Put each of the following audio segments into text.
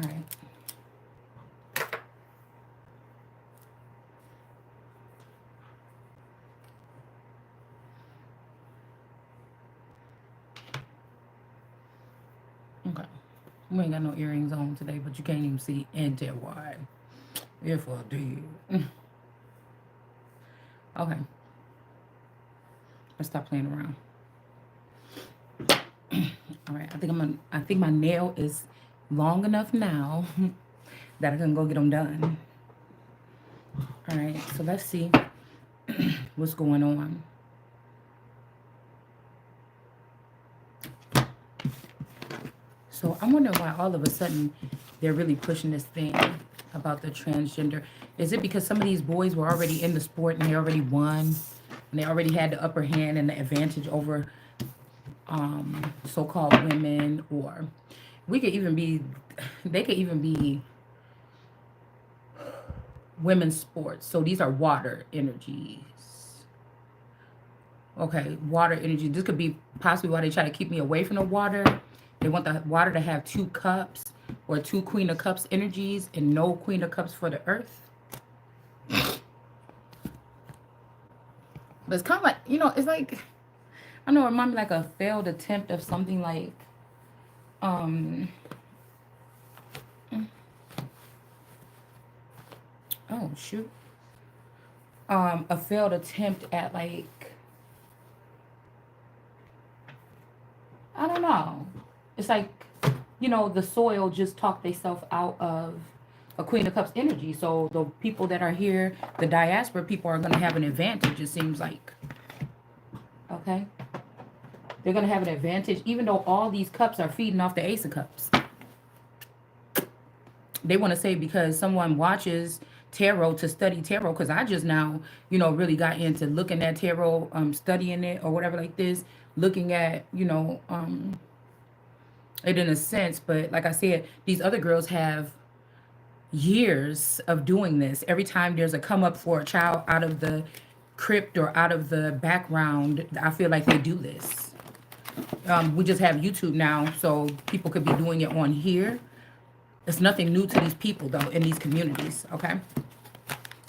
All right. Okay. We ain't got no earrings on today, but you can't even see and tell why. If I did. Okay. Let's stop playing around. All right. I think my nail is long enough now that I can go get them done. All right. So let's see what's going on. So I'm wondering why all of a sudden they're really pushing this thing about the transgender. Is it because some of these boys were already in the sport and they already won and they already had the upper hand and the advantage over so-called women? Or we could even be, they could even be women's sports. So these are water energies. Okay, water energy. This could be possibly why they try to keep me away from the water. They want the water to have 2 cups or 2 Queen of Cups energies and no Queen of Cups for the earth. But it's kind of like, it's like, I know it reminds me like a failed attempt of something like, oh shoot. A failed attempt at like, I don't know. It's like, the soil just talked themselves out of a Queen of Cups energy. So the people that are here, the diaspora people, are going to have an advantage, it seems like. Okay? They're going to have an advantage, even though all these cups are feeding off the Ace of Cups. They want to say because someone watches tarot to study tarot, because I just now, really got into looking at tarot, studying it or whatever like this, looking at, it in a sense. But like I said, these other girls have years of doing this. Every time there's a come up for a child out of the crypt or out of the background, I feel like they do this. We just have YouTube now, so people could be doing it on here. It's nothing new to these people, though, in these communities, okay?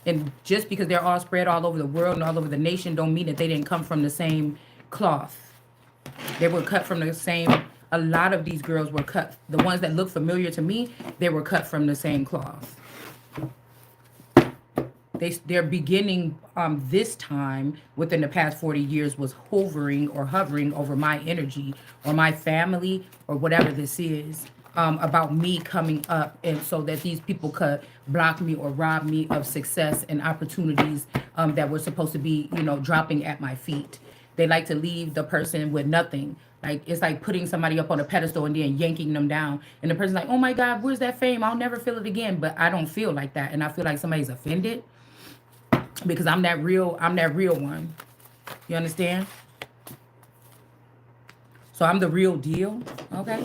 And just because they're all spread all over the world and all over the nation don't mean that they didn't come from the same cloth. They were cut from the same, a lot of these girls were cut. The ones that look familiar to me, they were cut from the same cloth. Their beginning this time within the past 40 years was hovering over my energy or my family or whatever this is, about me coming up, and so that these people could block me or rob me of success and opportunities that were supposed to be, dropping at my feet. They like to leave the person with nothing. Like, it's like putting somebody up on a pedestal and then yanking them down. And the person's like, oh my God, where's that fame? I'll never feel it again. But I don't feel like that. And I feel like somebody's offended because I'm that real one. You understand? So I'm the real deal. Okay.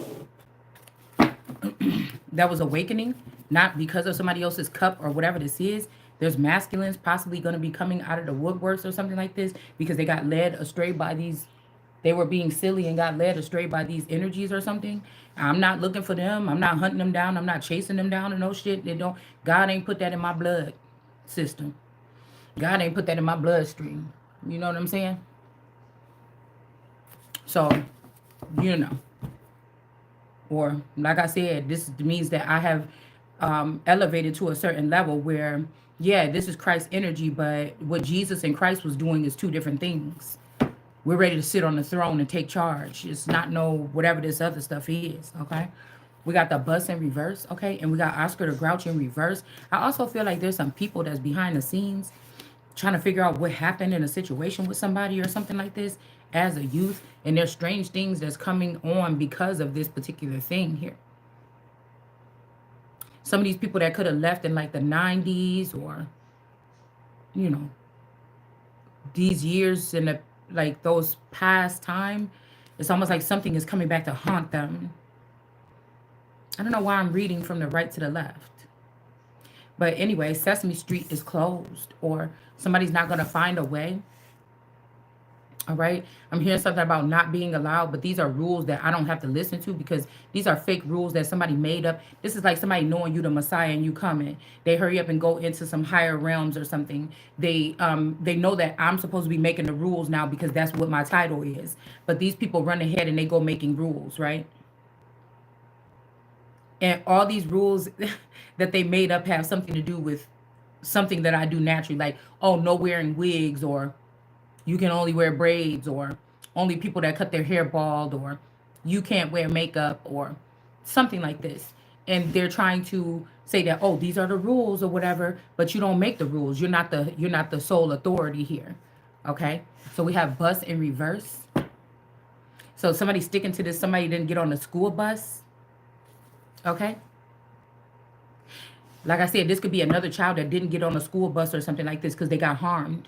That was awakening, not because of somebody else's cup or whatever this is. There's masculines possibly going to be coming out of the woodworks or something like this because they got led astray by these. They were being silly and got led astray by these energies or something. I'm not looking for them. I'm not hunting them down. I'm not chasing them down or no shit. They don't. God ain't put that in my blood system. God ain't put that in my bloodstream. You know what I'm saying? So, or like I said, this means that I have elevated to a certain level where, yeah, this is Christ's energy, but what Jesus and Christ was doing is 2 different things. We're ready to sit on the throne and take charge. It's not no whatever this other stuff is, okay? We got the bus in reverse, okay? And we got Oscar the Grouch in reverse. I also feel like there's some people that's behind the scenes trying to figure out what happened in a situation with somebody or something like this as a youth. And there's strange things that's coming on because of this particular thing here. Some of these people that could have left in like the 90s or, these years in the, like those past time, it's almost like something is coming back to haunt them. I don't know why I'm reading from the right to the left. But anyway, Sesame Street is closed, or somebody's not going to find a way All right. I'm hearing something about not being allowed, but these are rules that I don't have to listen to because these are fake rules that somebody made up. This is like somebody knowing you the Messiah and you coming. They hurry up and go into some higher realms or something. They know that I'm supposed to be making the rules now because that's what my title is. But these people run ahead and they go making rules, right? And all these rules that they made up have something to do with something that I do naturally, like, oh, no wearing wigs, or you can only wear braids, or only people that cut their hair bald, or you can't wear makeup, or something like this. And they're trying to say that, oh, these are the rules or whatever, but you don't make the rules. You're not the sole authority here. Okay? So we have bus in reverse. So somebody sticking to this, somebody didn't get on the school bus. Okay? Like I said, this could be another child that didn't get on a school bus or something like this because they got harmed.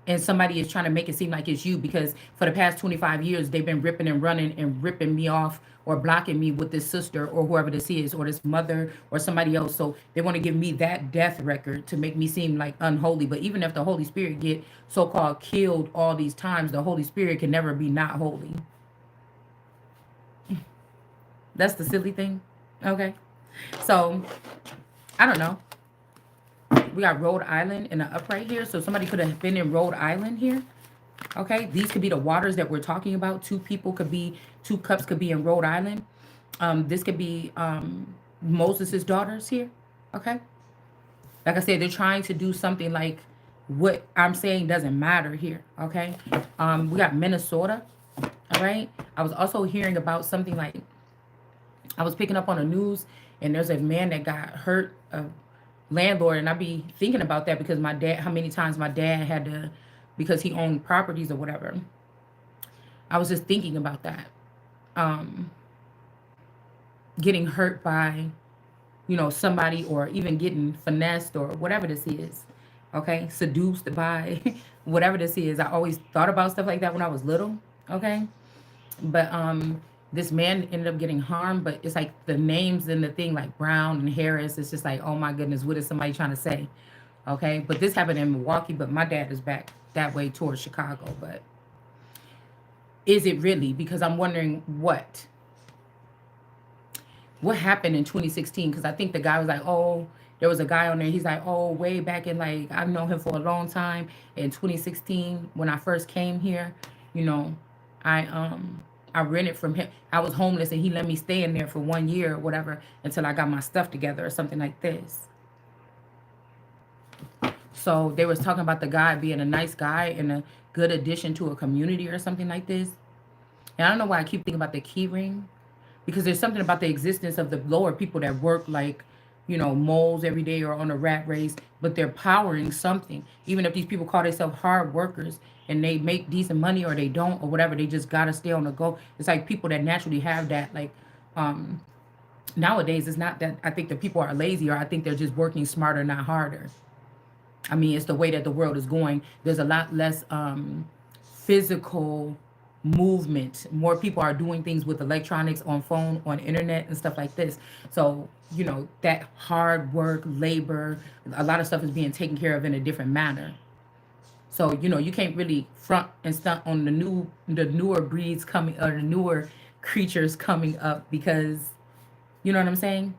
And somebody is trying to make it seem like it's you because for the past 25 years, they've been ripping and running and ripping me off or blocking me with this sister or whoever this is or this mother or somebody else. So they want to give me that death record to make me seem like unholy. But even if the Holy Spirit get so-called killed all these times, the Holy Spirit can never be not holy. That's the silly thing. Okay. So I don't know. We got Rhode Island in the upright here. So somebody could have been in Rhode Island here. Okay. These could be the waters that we're talking about. Two cups could be in Rhode Island. This could be Moses's daughters here. Okay. Like I said, they're trying to do something like what I'm saying doesn't matter here. Okay. We got Minnesota. All right. I was also hearing about something like I was picking up on the news and there's a man that got hurt, a landlord, and I be thinking about that because my dad, how many times my dad had to, because he owned properties or whatever. I was just thinking about that. Um, Getting hurt by, somebody or even getting finessed or whatever this is. Okay. Seduced by whatever this is. I always thought about stuff like that when I was little. Okay. But this man ended up getting harmed, but it's like the names in the thing like Brown and Harris, it's just like, oh my goodness, what is somebody trying to say? Okay, but this happened in Milwaukee, but my dad is back that way towards Chicago. But is it really? Because I'm wondering what happened in 2016, because I think the guy was like, oh, there was a guy on there, he's like, oh, way back in, like, I've known him for a long time. In 2016 when I first came here, you know I rented from him. I was homeless and he let me stay in there for 1 year or whatever until I got my stuff together or something like this. So they was talking about the guy being a nice guy and a good addition to a community or something like this. And I don't know why I keep thinking about the key ring, because there's something about the existence of the lower people that work like, moles every day or on a rat race, but they're powering something. Even if these people call themselves hard workers and they make decent money or they don't or whatever, they just gotta stay on the go. It's like people that naturally have that, like, um nowadays it's not that I think that people are lazy, or I think they're just working smarter, not harder. I mean, it's the way that the world is going. There's a lot less physical movement. More people are doing things with electronics, on phone, on internet, and stuff like this. So, that hard work, labor, a lot of stuff is being taken care of in a different manner. So, you can't really front and stunt on the newer breeds coming, or the newer creatures coming up, because you know what I'm saying?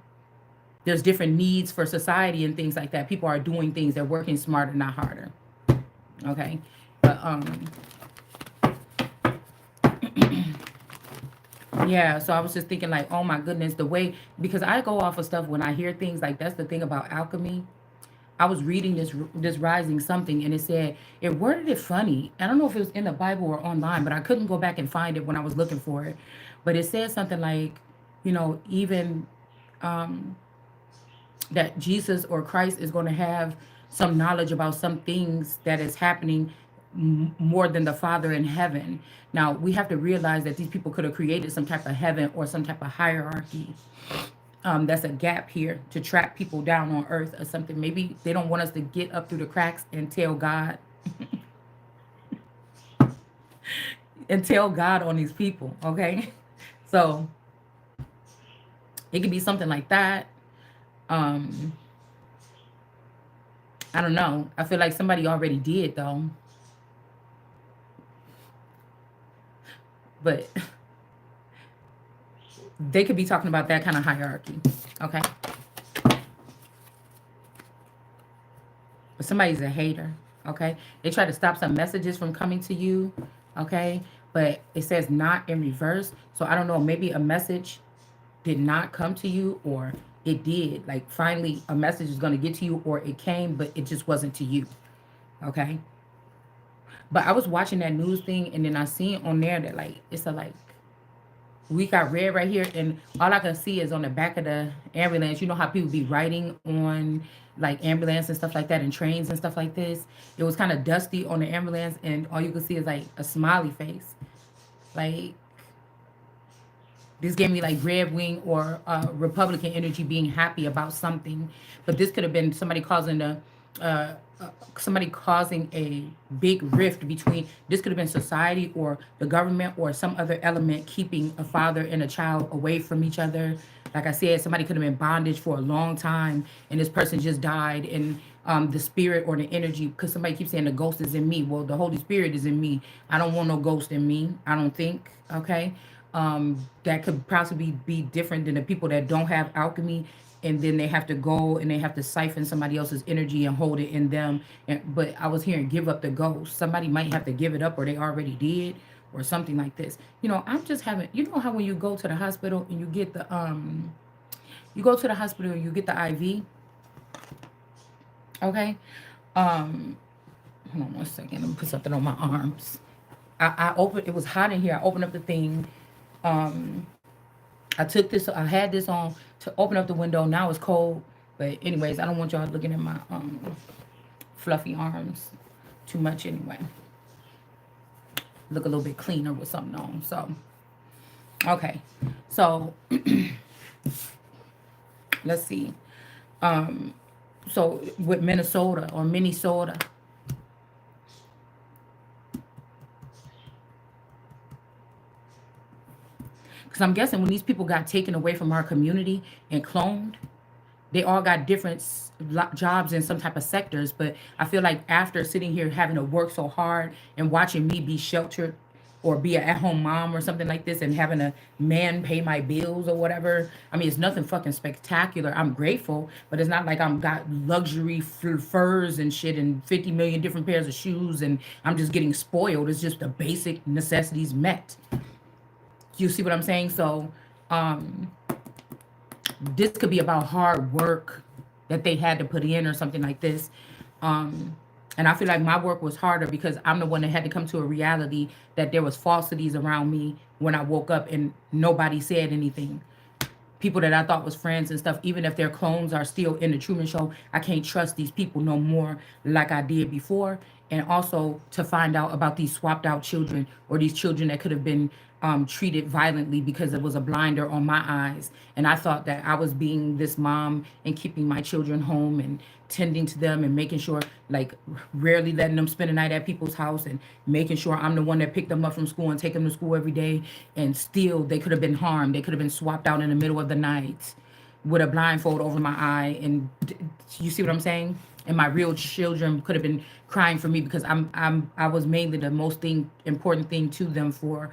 There's different needs for society and things like that. People are doing things, they're working smarter, not harder. Okay. But yeah, so I was just thinking like, oh my goodness, the way, because I go off of stuff when I hear things, like that's the thing about alchemy. I was reading this rising something, and it said it worded it funny. I don't know if it was in the Bible or online, but I couldn't go back and find it when I was looking for it. But it said something like, even um that Jesus or Christ is going to have some knowledge about some things that is happening more than the Father in heaven. Now, we have to realize that these people could have created some type of heaven or some type of hierarchy. That's a gap here to trap people down on earth or something. Maybe they don't want us to get up through the cracks and tell God and tell God on these people. Okay. So it could be something like that. Um, I don't know. I feel like somebody already did though. but they could be talking about that kind of hierarchy. Okay. But somebody's a hater. Okay. They try to stop some messages from coming to you. Okay. But it says not in reverse. So I don't know. Maybe a message did not come to you, or it did. Like finally a message is going to get to you, or it came, but it just wasn't to you. Okay. But I was watching that news thing, and then I seen on there that like it's a like we got red right here, and all I can see is on the back of the ambulance. You know how people be writing on like ambulance and stuff like that, and trains and stuff like this. It was kind of dusty on the ambulance, and all you can see is like a smiley face. Like this gave me like red wing or Republican energy being happy about something, but this could have been uh, somebody causing a big rift between. This could have been society or the government or some other element keeping a father and a child away from each other. Like I said, somebody could have been bondage for a long time, and this person just died, and the spirit or the energy, because somebody keeps saying the ghost is in me. Well, the Holy Spirit is in me. I don't want no ghost in me. I don't think. Okay. That could possibly be different than the people that don't have alchemy, and then they have to go and they have to siphon somebody else's energy and hold it in them. But I was hearing give up the ghost. Somebody might have to give it up, or they already did, or something like this. I'm just having. You know how when you go to the hospital and you go to the hospital and you get the IV. Okay. Hold on 1 second. Let me put something on my arms. I opened. It was hot in here. I opened up the thing. Um, I took this. I had this on to open up the window. Now it's cold. But anyways, I don't want y'all looking at my fluffy arms too much anyway. Look a little bit cleaner with something on. So, okay. So, let's see. So with Minnesota or Minnesota. Because I'm guessing when these people got taken away from our community and cloned, they all got different jobs in some type of sectors. But I feel like after sitting here having to work so hard and watching me be sheltered or be an at-home mom or something like this, and having a man pay my bills or whatever. I mean, it's nothing fucking spectacular. I'm grateful, but it's not like I'm got luxury furs and shit and 50 million different pairs of shoes and I'm just getting spoiled. It's just the basic necessities met. You see what I'm saying? So um, this could be about hard work that they had to put in or something like this. Um, and I feel like my work was harder because I'm the one that had to come to a reality that there was falsities around me when I woke up and nobody said anything. People that I thought was friends and stuff, even if their clones are still in the Truman Show, I can't trust these people no more like I did before. And also to find out about these swapped out children, or these children that could have been treated violently because it was a blinder on my eyes. And I thought that I was being this mom and keeping my children home and tending to them and making sure, like rarely letting them spend the night at people's house and making sure I'm the one that picked them up from school and take them to school every day. And still they could have been harmed. They could have been swapped out in the middle of the night with a blindfold over my eye. And you see what I'm saying? And my real children could have been crying for me because I was mainly the most important thing to them for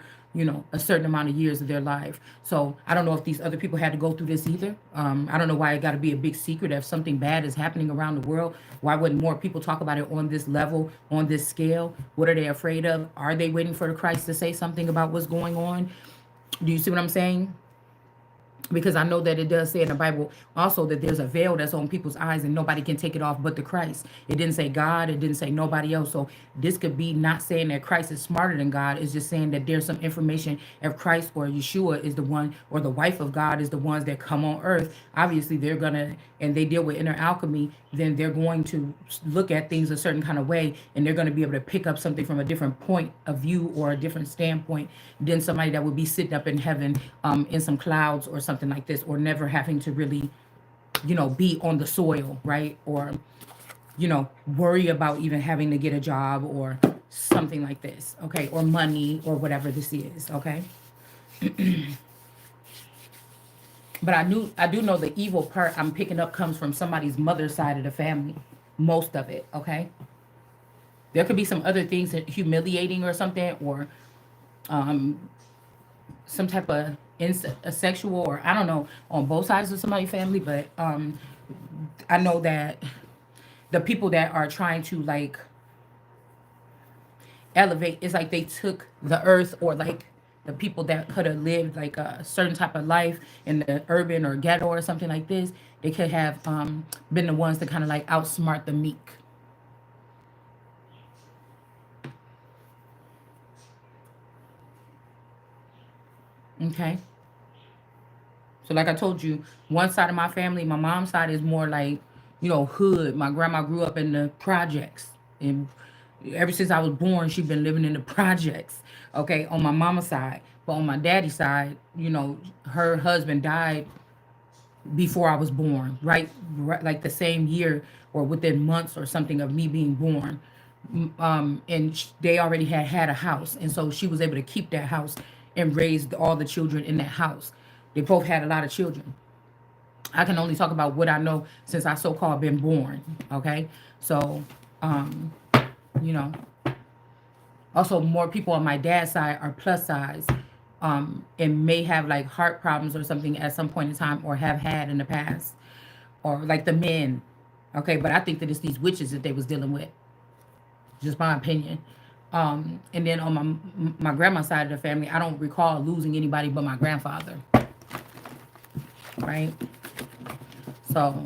a certain amount of years of their life. So I don't know if these other people had to go through this either. I don't know why it got to be a big secret. If something bad is happening around the world, why wouldn't more people talk about it on this level, on this scale? What are they afraid of? Are they waiting for the Christ to say something about what's going on? Do you see what I'm saying? Because I know that it does say in the Bible also that there's a veil that's on people's eyes and nobody can take it off but the Christ. It didn't say God. It didn't say nobody else. So this could be not saying that Christ is smarter than God. It's just saying that there's some information. If Christ or Yeshua is the one, or the wife of God is the ones that come on earth, obviously they're going to, and they deal with inner alchemy, then they're going to look at things a certain kind of way, and they're going to be able to pick up something from a different point of view or a different standpoint than somebody that would be sitting up in heaven in some clouds or something like this, or never having to really, be on the soil, right? Or, worry about even having to get a job or something like this, okay? Or money or whatever this is, okay? But I do know the evil part I'm picking up comes from somebody's mother's side of the family. Most of it, okay? There could be some other things that humiliating or something, or some type of a sexual, or I don't know, on both sides of somebody's family, but I know that the people that are trying to like elevate, it's like they took the earth, or like the people that could have lived like a certain type of life in the urban or ghetto or something like this, they could have been the ones to kind of like outsmart the meek. Okay. So like I told you, one side of my family, my mom's side is more like, hood. My grandma grew up in the projects. And ever since I was born, she's been living in the projects. Okay, on my mama's side. But on my daddy's side, her husband died before I was born, right, like the same year or within months or something of me being born. And they already had a house, and so she was able to keep that house and raise all the children in that house. They both had a lot of children. I can only talk about what I know since I so-called been born. Okay, so um, you know, also more people on my dad's side are plus size, and may have like heart problems or something at some point in time, or have had in the past, or like the men. Okay, but I think that it's these witches that they was dealing with. Just my opinion. And then on my grandma's side of the family, I don't recall losing anybody but my grandfather. Right. So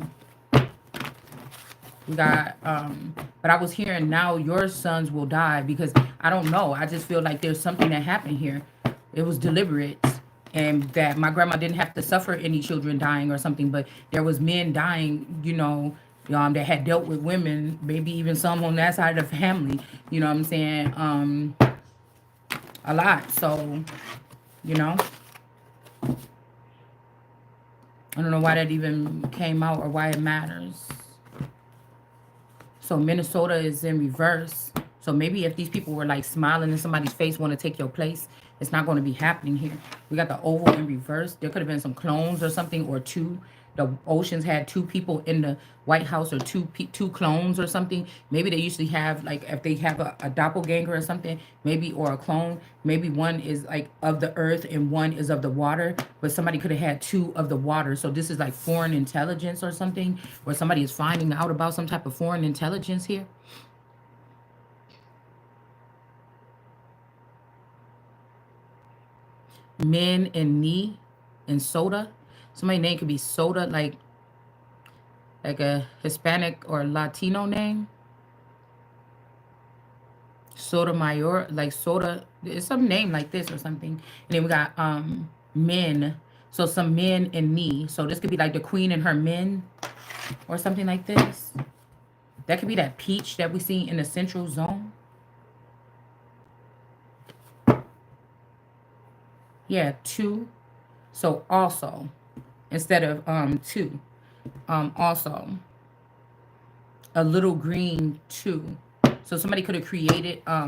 we got but I was hearing now your sons will die, because I don't know. I just feel like there's something that happened here. It was deliberate, and that my grandma didn't have to suffer any children dying or something, but there was men dying, that had dealt with women, maybe even some on that side of the family, you know what I'm saying? A lot. So, you know, I don't know why that even came out or why it matters. So Minnesota is in reverse. So maybe if these people were like smiling in somebody's face, want to take your place, it's not going to be happening here. We got the oval in reverse. There could have been some clones or something, or two. The Oceans had two people in the White House, or two clones or something. Maybe they usually have, like, if they have a doppelganger or something, maybe, or a clone, maybe one is like of the earth and one is of the water, but somebody could have had two of the water. So this is like foreign intelligence or something, where somebody is finding out about some type of foreign intelligence here. Men and knee and soda. Somebody's name could be soda, like a Hispanic or Latino name. Soda Mayor, like soda. It's some name like this or something. And then we got men. So some men and knee. So this could be like the queen and her men, or something like this. That could be that peach that we see in the central zone. Yeah, two. So also, instead of two, also a little green two. So somebody could have created a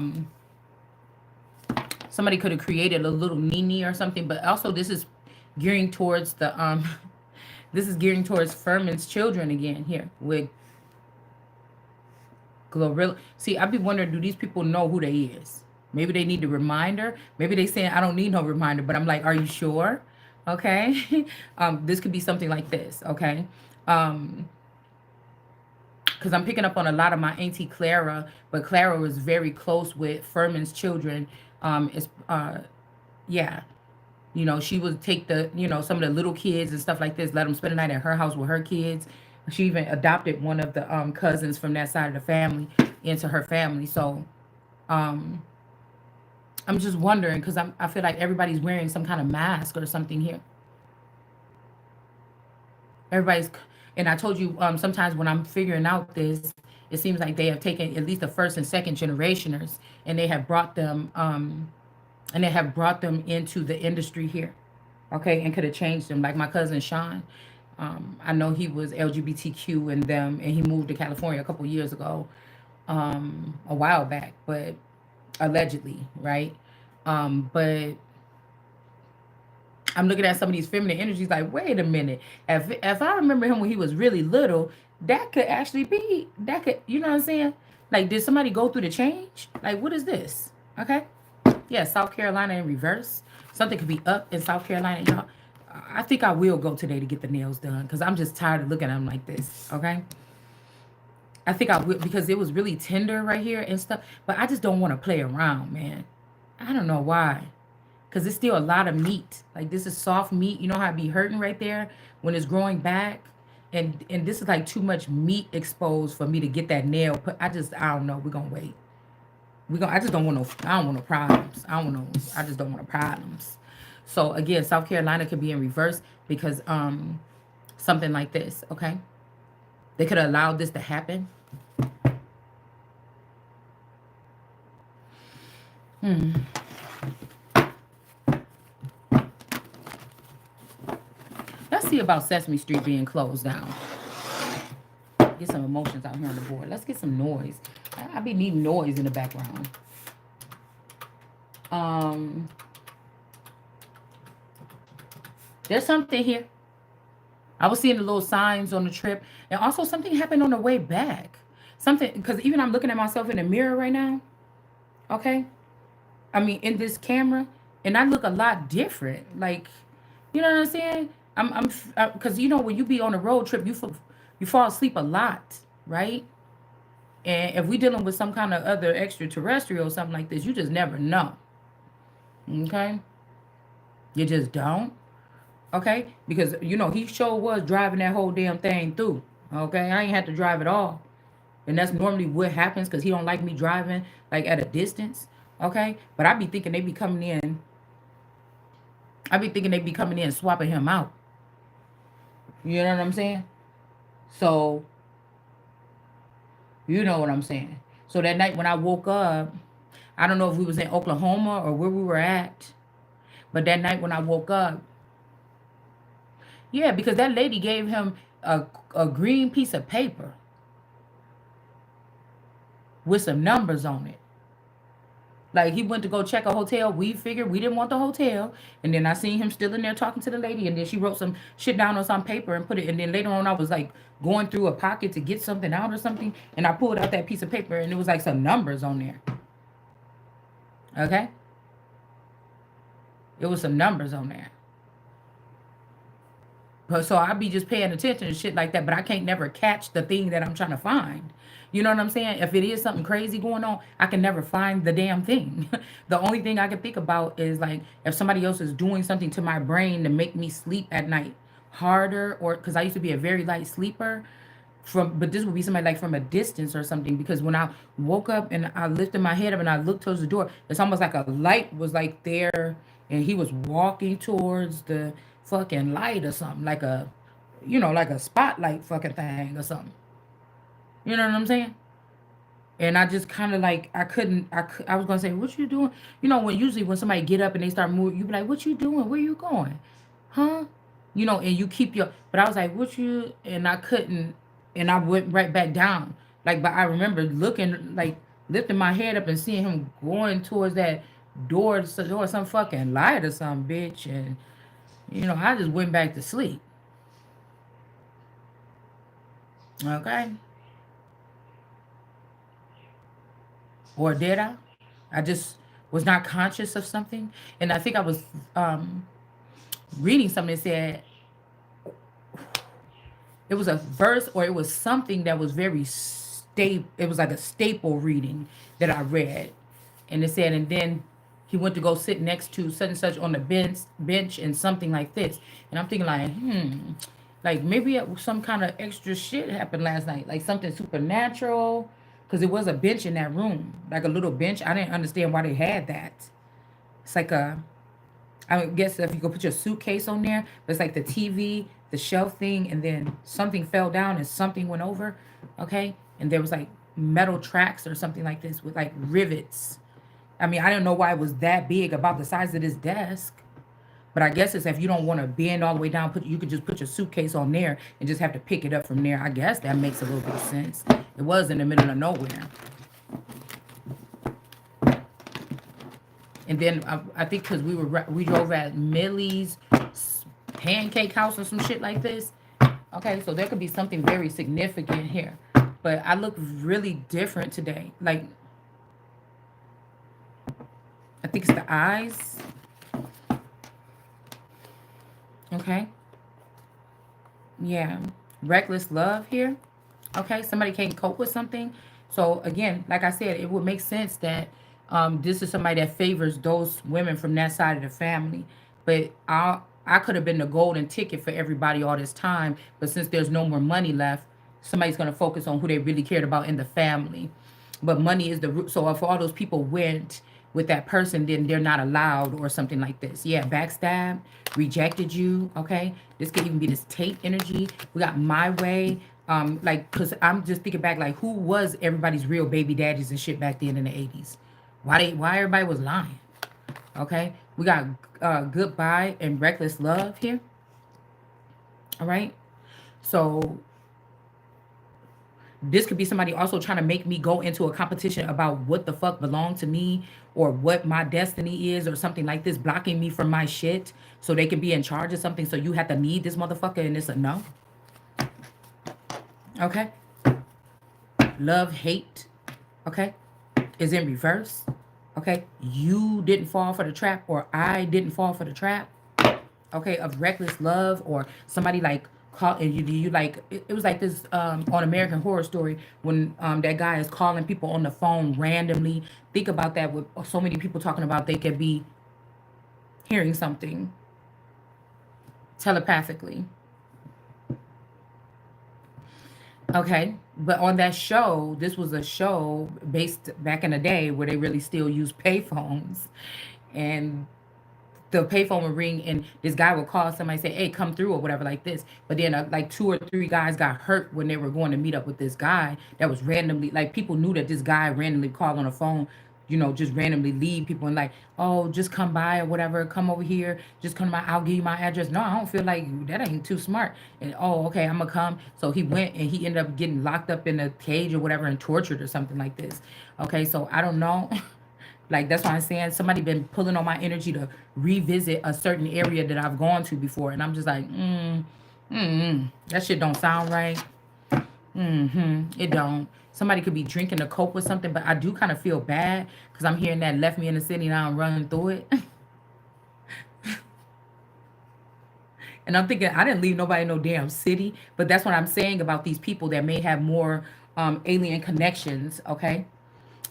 little Nini or something, but also this is gearing towards the this is gearing towards Furman's children again here with Glorilla. See, I'd be wondering, do these people know who they is? Maybe they need a reminder. Maybe they saying I don't need no reminder, but I'm like, are you sure? Okay. This could be something like this, okay? Because I'm picking up on a lot of my auntie Clara, but Clara was very close with Furman's children. It's yeah, she would take some of the little kids and stuff like this, let them spend the night at her house with her kids. She even adopted one of the cousins from that side of the family into her family. So um, I'm just wondering, because I feel like everybody's wearing some kind of mask or something here. Everybody's, and I told you, sometimes when I'm figuring out this, it seems like they have taken at least the first and second generationers, and they have brought them into the industry here, okay, and could have changed them. Like my cousin Sean, I know he was LGBTQ and them, and he moved to California a couple years ago, a while back, but allegedly, right? But I'm looking at some of these feminine energies like, wait a minute. If I remember him when he was really little, that could actually be, that could, you know what I'm saying? Like, did somebody go through the change? Like, what is this? Okay. Yeah, South Carolina in reverse. Something could be up in South Carolina, y'all. I think I will go today to get the nails done because I'm just tired of looking at them like this. Okay. I think I will because it was really tender right here and stuff. But I just don't want to play around, man. I don't know why. Because it's still a lot of meat. Like this is soft meat. You know how it be hurting right there when it's growing back? And this is like too much meat exposed for me to get that nail put. I don't know. We're gonna wait. I just don't want no I don't want no problems. I just don't want no problems. So again, South Carolina could be in reverse because something like this, okay? They could have allowed this to happen. Let's see about Sesame Street being closed down. Get some emotions out here on the board. Let's get some noise. I be needing noise in the background. There's something here. I was seeing the little signs on the trip, and also something happened on the way back. Something because even I'm looking at myself in the mirror right now. Okay, I mean in this camera, and I look a lot different. Like, you know what I'm saying? Because you know when you be on a road trip, you fall asleep a lot, right? And if we dealing with some kind of other extraterrestrial or something like this, you just never know. Okay, you just don't. Okay, because you know he sure was driving that whole damn thing through. Okay, I ain't had to drive it all, and that's normally what happens because he don't like me driving like at a distance. Okay, but I be thinking they be coming in. I be thinking they be coming in and swapping him out. You know what I'm saying? So you know what I'm saying. So that night when I woke up, I don't know if we was in Oklahoma or where we were at, but that night when I woke up, yeah, because that lady gave him a green piece of paper with some numbers on it. Like he went to go check a hotel. We figured we didn't want the hotel. And then I seen him still in there talking to the lady. And then she wrote some shit down on some paper and put it. And then later on, I was like going through a pocket to get something out or something. And I pulled out that piece of paper and it was like some numbers on there. Okay? It was some numbers on there. So I be just paying attention to shit like that, but I can't never catch the thing that I'm trying to find. You know what I'm saying? If it is something crazy going on, I can never find the damn thing. The only thing I can think about is like if somebody else is doing something to my brain to make me sleep at night harder, or because I used to be a very light sleeper. But this would be somebody like from a distance or something because when I woke up and I lifted my head up and I looked towards the door, it's almost like a light was like there and he was walking towards the fucking light or something like a like a spotlight fucking thing or something. You know what I'm saying? And I just kind of like I couldn't I was gonna say what you doing? You know when usually when somebody get up and they start moving, you be like what you doing? Where you going? Huh? You know, and you keep your. But I was like what you and I couldn't, and I went right back down. Like, but I remember looking like lifting my head up and seeing him going towards that door some fucking light or some bitch, and I just went back to sleep. Okay, or did I? I just was not conscious of something, and I think I was reading something that said it was a verse or it was something that was very staple. It was like a staple reading that I read, and it said, and then he went to go sit next to such and such on the bench and something like this, and I'm thinking like, like maybe some kind of extra shit happened last night, like something supernatural, because it was a bench in that room, like a little bench. I didn't understand why they had that. It's like a I guess if you could put your suitcase on there, but it's like the TV, the shelf thing, and then something fell down and something went over. Okay. And there was like metal tracks or something like this with like rivets. I mean, I don't know why it was that big about the size of this desk. But I guess it's if you don't want to bend all the way down, you could just put your suitcase on there and just have to pick it up from there. I guess that makes a little bit of sense. It was in the middle of nowhere. And then I think because we drove at Millie's Pancake House or some shit like this. Okay, so there could be something very significant here. But I look really different today. Like, I think it's the eyes. Okay. Yeah. Reckless love here. Okay. Somebody can't cope with something. So again, like I said, it would make sense that this is somebody that favors those women from that side of the family. But I could have been the golden ticket for everybody all this time. But since there's no more money left, somebody's gonna focus on who they really cared about in the family. But money is the root. So if all those people went with that person, then they're not allowed or something like this. Yeah, backstab, rejected you. Okay, this could even be this tape energy. We got my way. Like, cause I'm just thinking back, like, who was everybody's real baby daddies and shit back then in the '80s? Why everybody was lying? Okay, we got goodbye and reckless love here. All right, so this could be somebody also trying to make me go into a competition about what the fuck belonged to me or what my destiny is or something like this, blocking me from my shit so they can be in charge of something. So you have to need this motherfucker and it's a no. Okay. Love, hate, okay, is in reverse. Okay. You didn't fall for the trap or I didn't fall for the trap. Okay, of reckless love or somebody like call and you like it was like this on American Horror Story when that guy is calling people on the phone randomly. Think about that with so many people talking about they could be hearing something telepathically. Okay, but on that show, this was a show based back in the day where they really still use payphones, and the payphone would ring and this guy would call somebody say, hey, come through or whatever like this. But then like two or three guys got hurt when they were going to meet up with this guy that was randomly like people knew that this guy randomly called on the phone, just randomly leave people and like, oh, just come by or whatever, come over here, just come by, I'll give you my address. No, I don't feel like that ain't too smart. And oh, okay, I'm gonna come. So he went and he ended up getting locked up in a cage or whatever and tortured or something like this. Okay, so I don't know. Like that's why I'm saying somebody been pulling on my energy to revisit a certain area that I've gone to before, and I'm just like, that shit don't sound right. It don't. Somebody could be drinking to cope with something, but I do kind of feel bad because I'm hearing that left me in the city now I'm running through it, and I'm thinking I didn't leave nobody in no damn city, but that's what I'm saying about these people that may have more alien connections. Okay,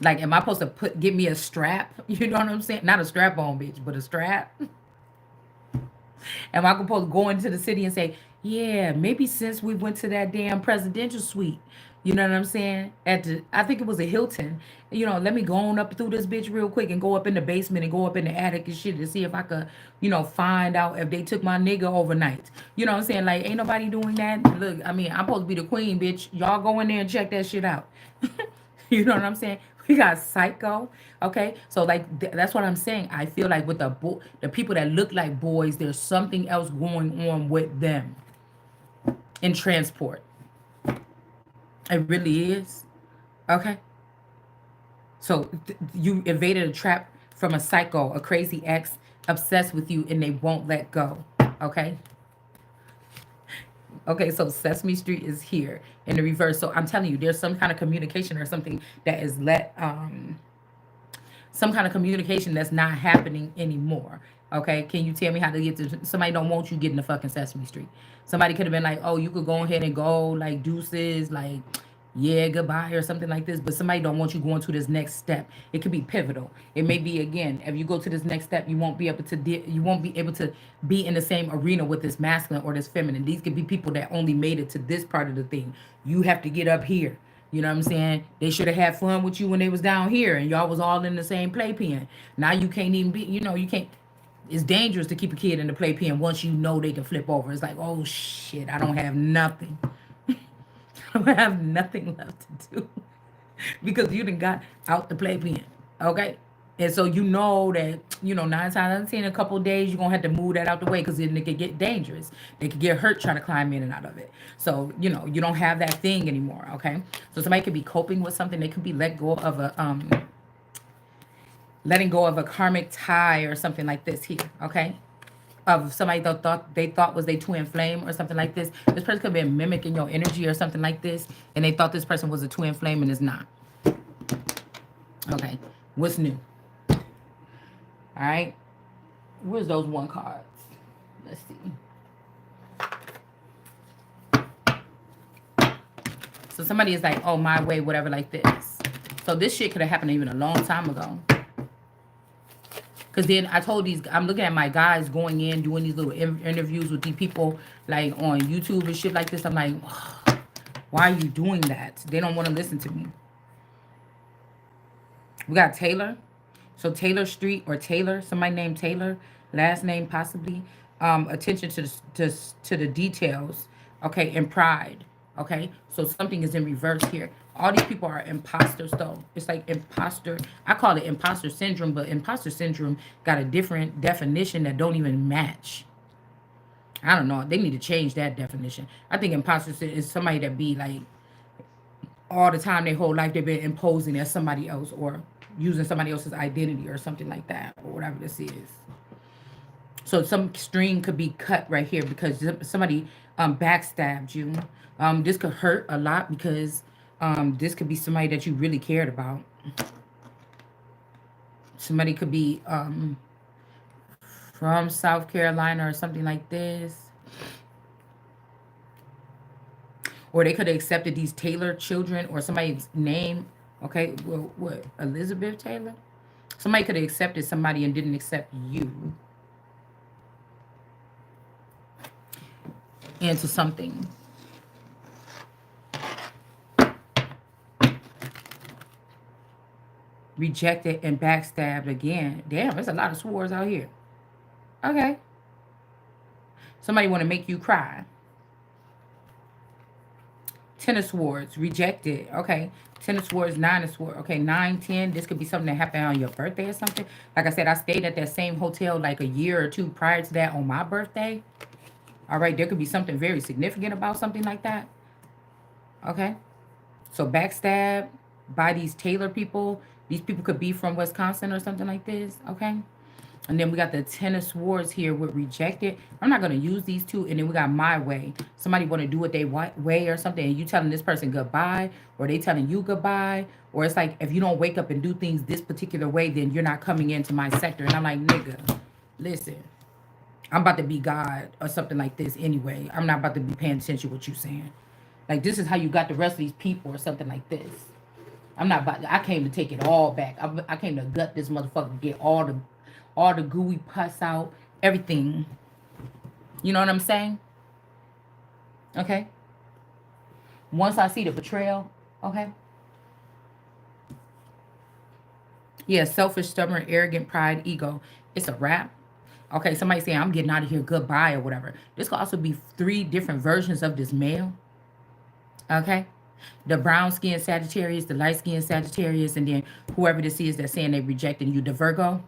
like, am I supposed to get me a strap? You know what I'm saying? Not a strap on, bitch, but a strap. Am I supposed to go into the city and say, yeah, maybe since we went to that damn presidential suite, you know what I'm saying? I think it was a Hilton. Let me go on up through this bitch real quick and go up in the basement and go up in the attic and shit to see if I could, find out if they took my nigga overnight. You know what I'm saying? Like, ain't nobody doing that. Look, I mean, I'm supposed to be the queen, bitch. Y'all go in there and check that shit out. You know what I'm saying? We got psycho. Okay, so like that's what I'm saying. I feel like with the people that look like boys, there's something else going on with them in transport. It really is. Okay, so you evaded a trap from a psycho, a crazy ex, obsessed with you, and they won't let go. Okay. Okay, so Sesame Street is here in the reverse. So I'm telling you, there's some kind of communication or something that is some kind of communication that's not happening anymore. Okay, can you tell me how to get to somebody don't want you getting the fucking Sesame Street? Somebody could have been like, oh, you could go ahead and go like deuces, like yeah, goodbye or something like this, but somebody don't want you going to this next step. It could be pivotal. It may be again, if you go to this next step, you won't be able to you won't be able to be in the same arena with this masculine or this feminine. These could be people that only made it to this part of the thing. You have to get up here. You know what I'm saying? They should have had fun with you when they was down here and y'all was all in the same playpen. Now you can't even be, you can't. It's dangerous to keep a kid in the playpen once you know they can flip over. It's like, oh shit, I don't have nothing. I don't have nothing left to do because you done got out the playpen. Okay? And so you know that, 9 times out of 10, a couple of days, you're going to have to move that out the way because then it could get dangerous. They could get hurt trying to climb in and out of it. So, you don't have that thing anymore, okay? So somebody could be coping with something. They could be letting go of a karmic tie or something like this here, okay? Of somebody that they thought was their twin flame or something like this. This person could have been mimicking your energy or something like this, and they thought this person was a twin flame and it's not. Okay, what's new? All right, where's those one cards? Let's see. So somebody is like, oh, my way, whatever, like this. So this shit could have happened even a long time ago. Because then I told these, I'm looking at my guys going in, doing these little interviews with these people, like on YouTube and shit like this. I'm like, why are you doing that? They don't want to listen to me. We got Taylor. So Taylor Street or Taylor, somebody named Taylor, last name possibly. Attention to the details, okay, and pride, okay. So something is in reverse here. All these people are imposters, though. It's like imposter. I call it imposter syndrome, but imposter syndrome got a different definition that don't even match. I don't know. They need to change that definition. I think imposter is somebody that be like all the time, their whole life they've been imposing as somebody else or using somebody else's identity or something like that or whatever this is. So some string could be cut right here because somebody backstabbed you. This could hurt a lot because this could be somebody that you really cared about. Somebody could be from South Carolina or something like this. Or they could have accepted these Taylor children or somebody's name. Okay, well, what? Elizabeth Taylor? Somebody could have accepted somebody and didn't accept you into something. Rejected and backstabbed again. Damn, there's a lot of swords out here. Okay. Somebody want to make you cry. Ten of Swords, rejected. Okay. Ten of Swords, Nine of Swords. Okay, 9, 10. This could be something that happened on your birthday or something. Like I said, I stayed at that same hotel like a year or two prior to that on my birthday. All right, there could be something very significant about something like that. Okay. So backstab by these Taylor people. These people could be from Wisconsin or something like this. Okay. And then we got the Ten of Swords here with rejected. I'm not going to use these two. And then we got my way. Somebody want to do it their way or something. And you telling this person goodbye. Or they telling you goodbye. Or it's like, if you don't wake up and do things this particular way, then you're not coming into my sector. And I'm like, nigga, listen. I'm about to be God or something like this anyway. I'm not about to be paying attention to what you're saying. Like, this is how you got the rest of these people or something like this. I'm not about to, I came to take it all back. I came to gut this motherfucker, get all the gooey pus out, everything. You know what I'm saying? Okay. Once I see the betrayal, okay. Yeah, selfish, stubborn, arrogant, pride, ego. It's a wrap. Okay, somebody saying I'm getting out of here, goodbye or whatever. This could also be 3 different versions of this male. Okay. The brown skin Sagittarius, the light skin Sagittarius, and then whoever this is that's saying they rejecting you, the Virgo.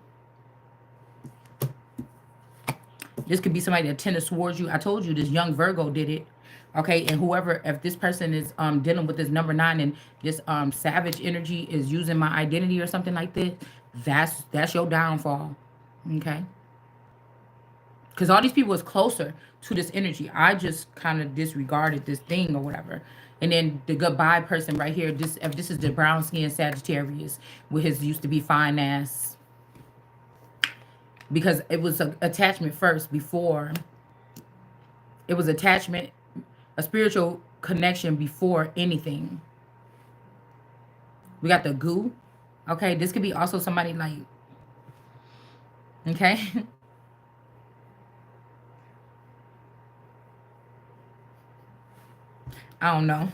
This could be somebody that tended towards you. I told you this young Virgo did it. Okay, and whoever, if this person is dealing with this number 9 and this savage energy is using my identity or something like this, that's your downfall. Okay. Because all these people is closer to this energy. I just kind of disregarded this thing or whatever. And then the goodbye person right here, if this is the brown skin Sagittarius with his used to be fine ass. Because it was an attachment first before. It was attachment, a spiritual connection before anything. We got the goo. Okay, this could be also somebody like, okay. I don't know.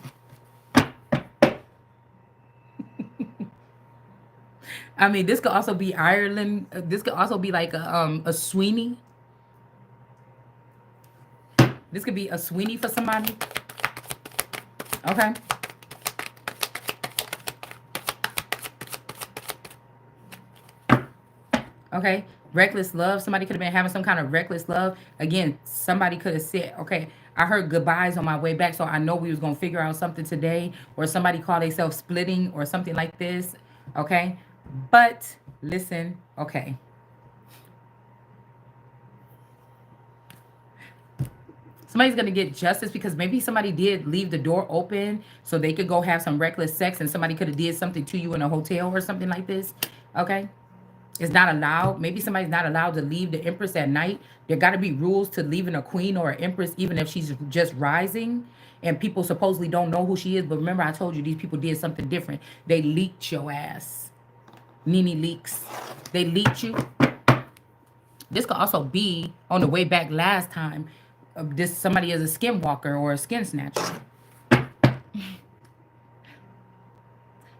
I mean, this could also be Ireland. This could also be like a Sweeney. This could be a Sweeney for somebody. Okay. Okay. Reckless love. Somebody could have been having some kind of reckless love. Again, somebody could have said, okay, I heard goodbyes on my way back, so I know we was going to figure out something today. Or somebody called themselves splitting or something like this. Okay. But listen, okay. Somebody's going to get justice because maybe somebody did leave the door open so they could go have some reckless sex and somebody could have did something to you in a hotel or something like this. Okay. It's not allowed. Maybe somebody's not allowed to leave the Empress at night. There got to be rules to leaving a queen or an Empress, even if she's just rising. And people supposedly don't know who she is. But remember, I told you these people did something different. They leaked your ass. Nene leaks. They leaked you. This could also be on the way back last time. This somebody is a skinwalker or a skin snatcher.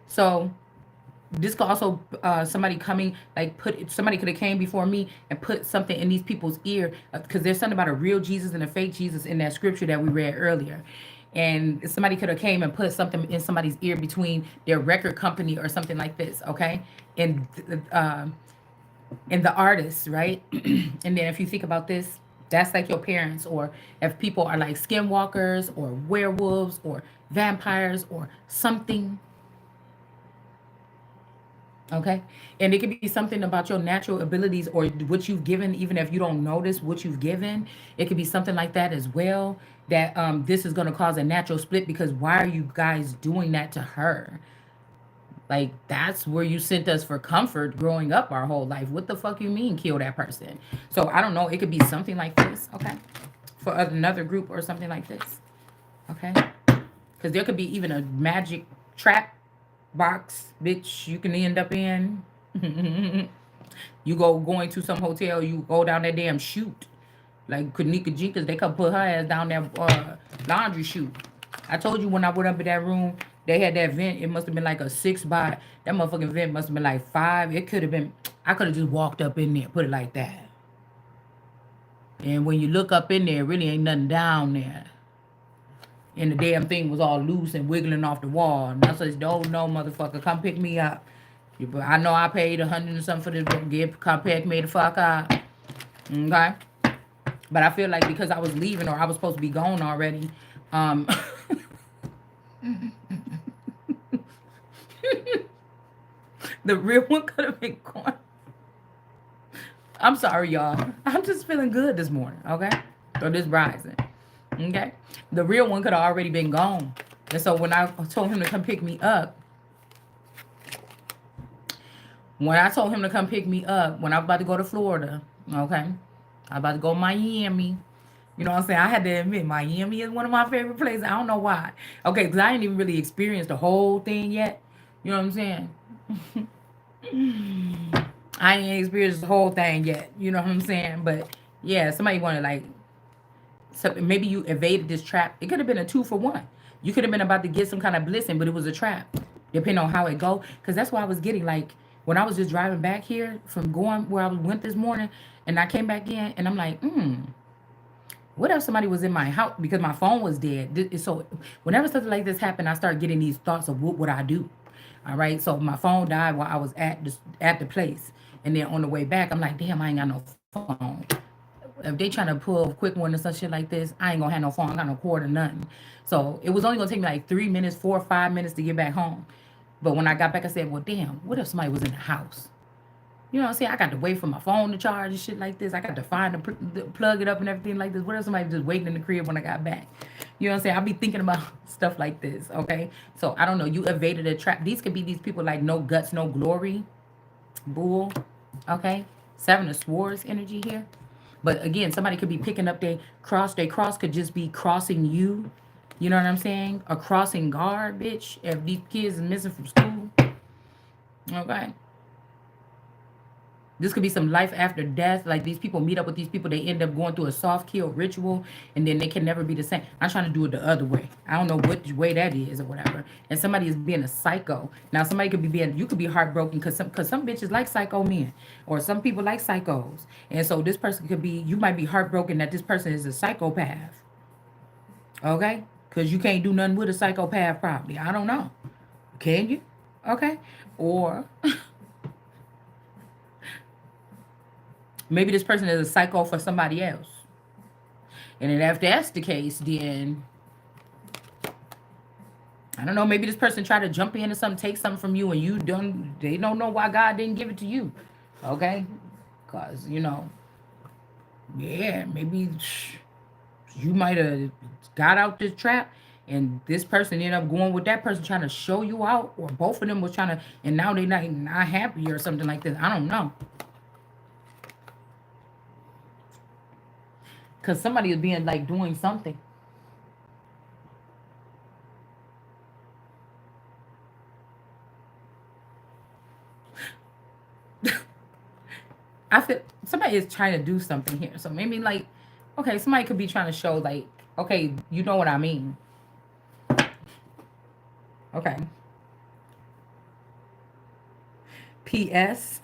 So this could also somebody coming like put somebody could have came before me and put something in these people's ear because there's something about a real Jesus and a fake Jesus in that scripture that we read earlier. And somebody could have came and put something in somebody's ear between their record company or something like this, okay? And the artist, right? And then if you think about this, that's like your parents, or if people are like skinwalkers or werewolves or vampires or something. Okay. And it could be something about your natural abilities or what you've given, even if you don't notice what you've given. It could be something like that as well. That this is going to cause a natural split because why are you guys doing that to her? Like, that's where you sent us for comfort growing up our whole life. What the fuck you mean kill that person? So I don't know. It could be something like this. Okay. For another group or something like this. Okay. Because there could be even a magic trap box, bitch, you can end up in. You going to some hotel, you go down that damn chute. Like Kanika Jenkins, they could put her ass down that laundry chute. I told you when I went up in that room, they had that vent. It must have been like a 6 by. That motherfucking vent must have been like 5. It could have been. I could have just walked up in there, put it like that. And when you look up in there, really ain't nothing down there. And the damn thing was all loose and wiggling off the wall. And I said, "Oh no, motherfucker, come pick me up." I know I paid 100 and something for this gift. Come pick me the fuck up. Okay. But I feel like because I was leaving or I was supposed to be gone already, um, the real one could have been gone. I'm sorry, y'all. I'm just feeling good this morning, okay? Or this rising, okay? The real one could have already been gone. And so when I told him to come pick me up, when I told him to come pick me up, when I was about to go to Florida, okay? I was about to go to Miami. You know what I'm saying? I had to admit, Miami is one of my favorite places. I don't know why. Okay, because I ain't even really experienced the whole thing yet. You know what I'm saying? I ain't experienced the whole thing yet. You know what I'm saying? But yeah, somebody wanted like, so maybe you evaded this trap. It could have been a 2 for 1. You could have been about to get some kind of blessing, but it was a trap. Depending on how it go. Because that's why I was getting like, when I was just driving back here from going where I went this morning, and I came back in, and I'm like, what if somebody was in my house because my phone was dead? So whenever something like this happened, I start getting these thoughts of what would I do? All right. So my phone died while I was at the place, and then on the way back, I'm like, damn, I ain't got no phone. If they trying to pull a quick one or some shit like this, I ain't gonna have no phone. I got no cord or nothing. So it was only gonna take me like 3 minutes, 4 or 5 minutes to get back home. But when I got back, I said, well, damn, what if somebody was in the house? You know what I'm saying? I got to wait for my phone to charge and shit like this. I got to find the plug it up and everything like this. What if somebody just waiting in the crib when I got back? You know what I'm saying? I'll be thinking about stuff like this, okay? So I don't know. You evaded a trap. These could be these people like no guts, no glory. Bull, okay? 7 of Swords energy here. But again, somebody could be picking up their cross. Their cross could just be crossing you. You know what I'm saying? A crossing guard, bitch. If these kids is missing from school. Okay. This could be some life after death. Like these people meet up with these people. They end up going through a soft kill ritual. And then they can never be the same. I'm trying to do it the other way. I don't know which way that is or whatever. And somebody is being a psycho. Now somebody could be you could be heartbroken because some bitches like psycho men. Or some people like psychos. And so this person could be, you might be heartbroken that this person is a psychopath. Okay? Because you can't do nothing with a psychopath probably. I don't know. Can you? Okay? Or maybe this person is a psycho for somebody else. And then if that's the case, then I don't know, maybe this person tried to jump in or something, take something from you, and they don't know why God didn't give it to you. Okay? Cause yeah, maybe you might have got out this trap and this person ended up going with that person trying to show you out, or both of them was trying to, and now they not happy or something like this. I don't know. Because somebody is being like doing something. I feel somebody is trying to do something here. So maybe like, okay, somebody could be trying to show like, okay, you know what I mean. Okay. P.S.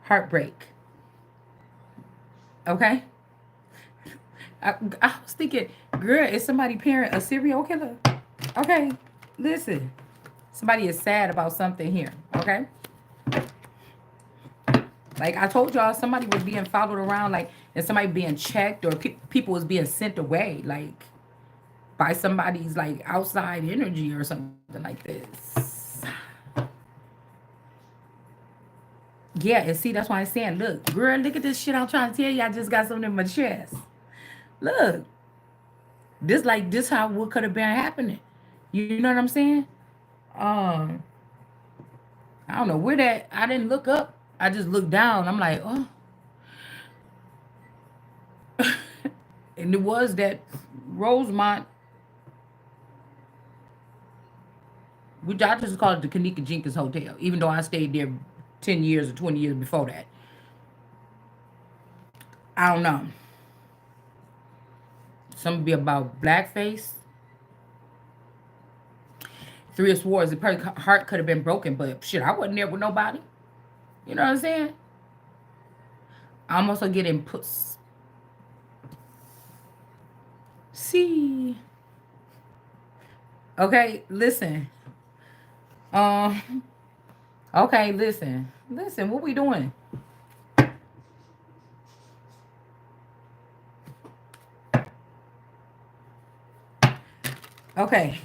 Heartbreak. Okay. I was thinking, girl, is somebody parent a serial killer? Okay. Listen. Somebody is sad about something here. Okay. Like I told y'all, somebody was being followed around, like, and somebody being checked, or people was being sent away, like, by somebody's like outside energy or something like this. Yeah, and see, that's why I'm saying, look, girl, look at this shit I'm trying to tell you. I just got something in my chest. Look, this how what could have been happening. You know what I'm saying? Um, I don't know where that. I didn't look up. I just looked down. I'm like, oh, and it was that Rosemont. We I just call it the Kanika Jenkins Hotel, even though I stayed there 10 years or 20 years before that. I don't know. Something be about blackface. Three of Swords. The heart could have been broken, but shit, I wasn't there with nobody. You know what I'm saying? I'm also getting puss. See. Okay, listen. Um. Okay, listen. Listen. What we doing? Okay.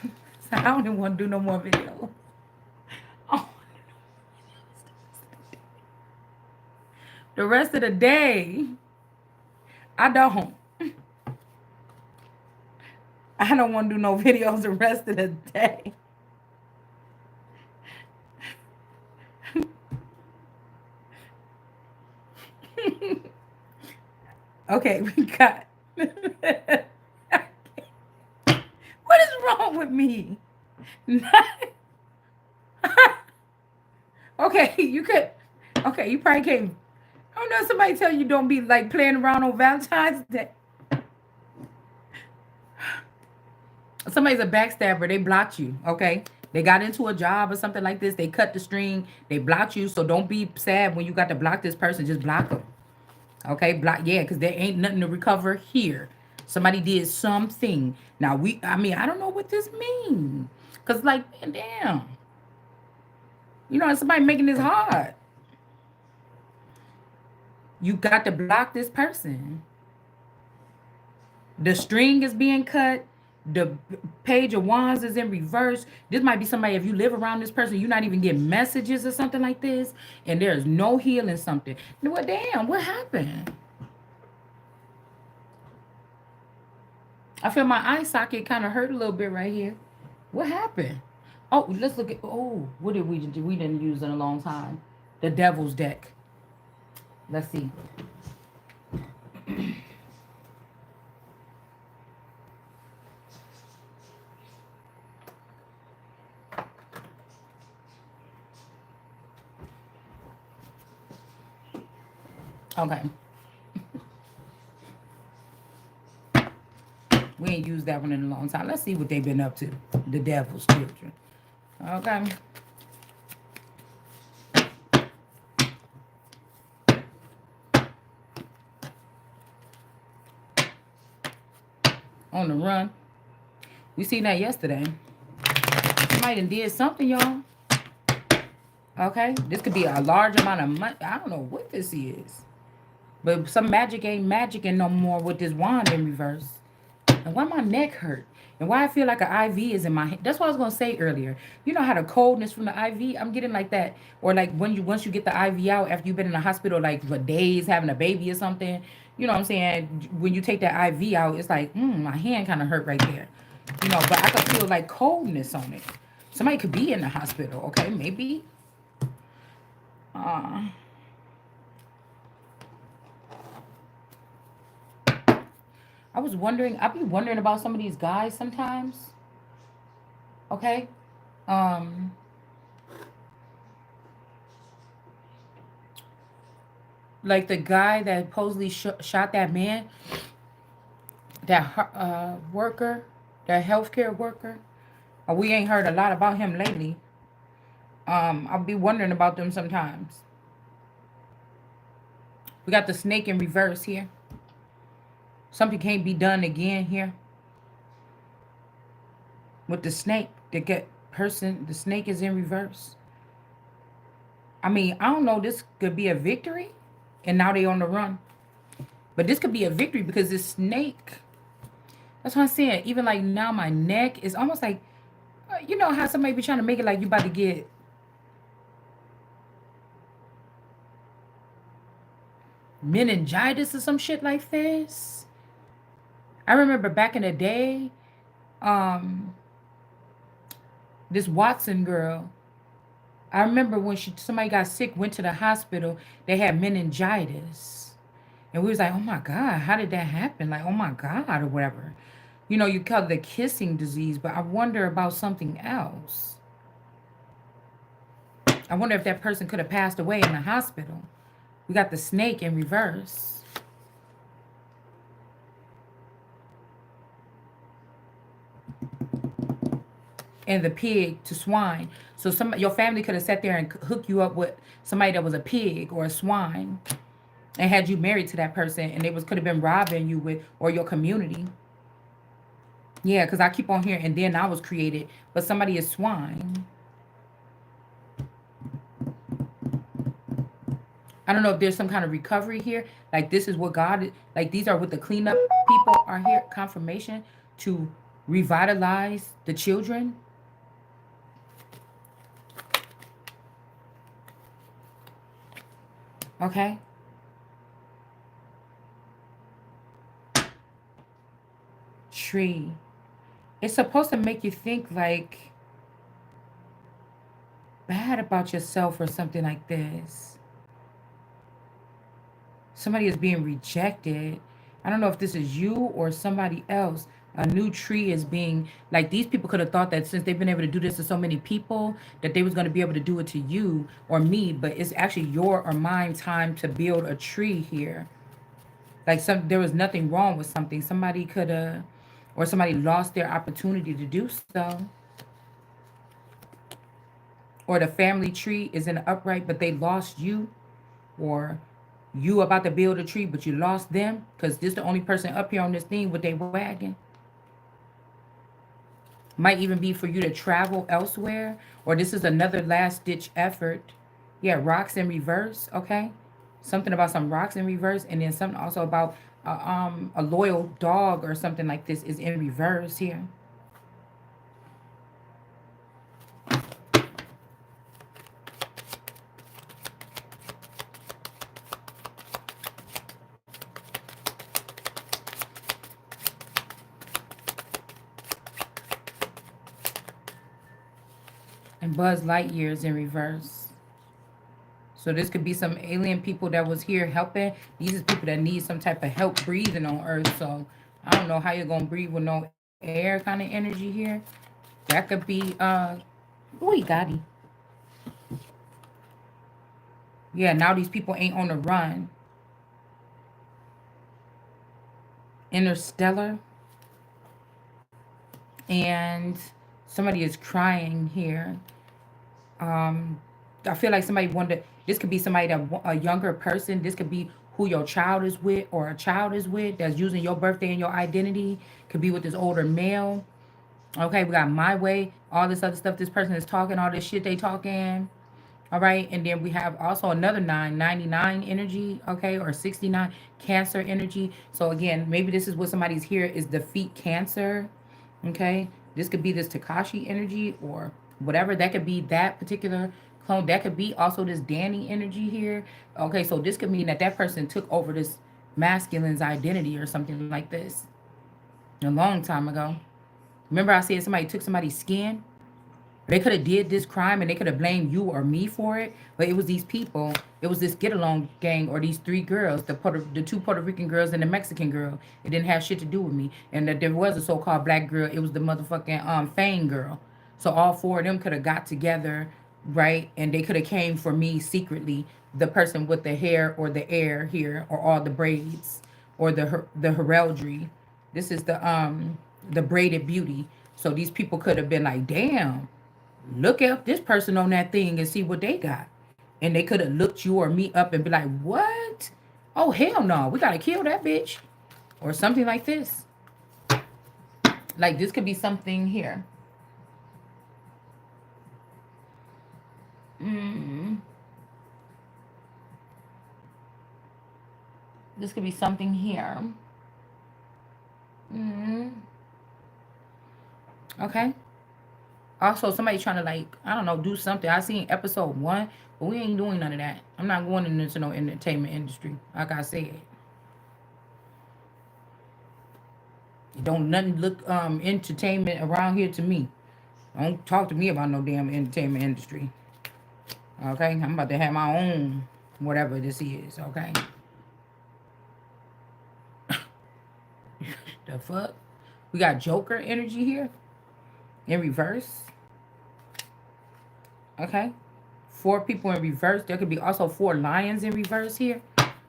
So I don't even want to do no more video. Oh, the rest of the day, I don't. I don't want to do no videos the rest of the day. Okay, we got. What is wrong with me? Okay, you could. Okay, you probably can't. I don't know. Somebody tell you don't be like playing around on Valentine's Day. Somebody's a backstabber. They blocked you. Okay, they got into a job or something like this. They cut the string. They blocked you. So don't be sad when you got to block this person. Just block them. Okay, block. Yeah, because there ain't nothing to recover here. Somebody did something. Now I mean, I don't know what this means. Cause like, man, damn. You know, somebody making this hard. You got to block this person. The string is being cut. The page of wands is in reverse. This might be somebody, if you live around this person, you're not even getting messages or something like this, and there's no healing something. Well, damn, what happened? I feel my eye socket kind of hurt a little bit right here. What happened? Oh, let's look at, oh, what did we do? We didn't use in a long time. The Devil's deck. Let's see. Okay. We ain't used that one in a long time. Let's see what they've been up to. The Devil's children. Okay. On the run. We seen that yesterday. Somebody done did something, y'all. Okay. This could be a large amount of money. I don't know what this is. But some magic ain't magic and no more with this wand in reverse. And why my neck hurt? And why I feel like an IV is in my head. That's what I was gonna say earlier. You know how the coldness from the IV? I'm getting like that. Or like when you once you get the IV out after you've been in the hospital like for days having a baby or something. you know what I'm saying, when you take that IV out, it's like, my hand kind of hurt right there. But I could feel like coldness on it. Somebody could be in the hospital, okay? Maybe. Uh, I be wondering about some of these guys sometimes, okay? Um, like the guy that supposedly shot that man, that worker, that healthcare worker. We ain't heard a lot about him lately. I'll be wondering about them sometimes. We got the snake in reverse here. Something can't be done again here with the snake. The snake is in reverse. I mean, I don't know. This could be a victory, and now they on the run. But this could be a victory because this snake. That's what I'm saying. Even like now, my neck is almost like, you know how somebody be trying to make it like you about to get meningitis or some shit like this. I remember back in the day, um, this Watson girl. I remember when somebody got sick, went to the hospital, they had meningitis. And we was like, oh my God, how did that happen? Like, oh my God, or whatever. You call it the kissing disease, but I wonder about something else. I wonder if that person could have passed away in the hospital. We got the snake in reverse. And the pig to swine. So your family could have sat there and hooked you up with somebody that was a pig or a swine and had you married to that person, and they could have been robbing you with, or your community. Yeah, because I keep on hearing, and then I was created, but somebody is swine. I don't know if there's some kind of recovery here. Like this is what God, like these are what the cleanup people are here, confirmation to revitalize the children. Okay. Tree. It's supposed to make you think like bad about yourself or something like this. Somebody is being rejected. I don't know if this is you or somebody else. A new tree is being, like, these people could have thought that since they've been able to do this to so many people that they was going to be able to do it to you or me, but it's actually your or mine time to build a tree here. Like there was nothing wrong with something. Somebody could have, or somebody lost their opportunity to do so. Or the family tree is in the upright, but they lost you, or you about to build a tree, but you lost them because this the only person up here on this thing with their wagon. Might even be for you to travel elsewhere, or this is another last ditch effort. Yeah, rocks in reverse. Okay, something about some rocks in reverse, and then something also about a loyal dog or something like this is in reverse here. And Buzz Lightyear is in reverse. So this could be some alien people that was here helping. These is people that need some type of help breathing on Earth. So I don't know how you're gonna breathe with no air kind of energy here. That could be oh, he got him. Yeah, now these people ain't on the run. Interstellar. And somebody is crying here. Um, I feel like somebody wanted. This could be somebody that a younger person. This could be who your child is with, or a child is with that's using your birthday and your identity. Could be with this older male. Okay, we got my way. All this other stuff. This person is talking. All this shit they talking. All right, and then we have also another 999 energy, okay, or 69 cancer energy. So again, maybe this is what somebody's here is defeat cancer. Okay, this could be this Takashi energy or whatever. That could be that particular clone. That could be also this Danny energy here. Okay, so this could mean that that person took over this masculine's identity or something like this a long time ago. Remember I said somebody took somebody's skin? They could have did this crime and they could have blamed you or me for it, but it was these people. It was this get along gang or these three girls, the two Puerto Rican girls and the Mexican girl. It didn't have shit to do with me. And that there was a so-called black girl. It was the motherfucking Fang girl. So all four of them could have got together, right? And they could have came for me secretly. The person with the hair or the air here or all the braids or the heraldry. This is the braided beauty. So these people could have been like, damn, look at this person on that thing and see what they got. And they could have looked you or me up and be like, what? Oh, hell no. We got to kill that bitch. Or something like this. Like this could be something here. This could be something here. Okay. Also, somebody trying to like, I don't know, do something. I seen episode 1, but we ain't doing none of that. I'm not going into no entertainment industry. Like I said, don't nothing look entertainment around here to me. Don't talk to me about no damn entertainment industry. Okay, I'm about to have my own whatever this is. Okay, the fuck. We got Joker energy here in reverse. Okay, 4 people in reverse. There could be also 4 lions in reverse here.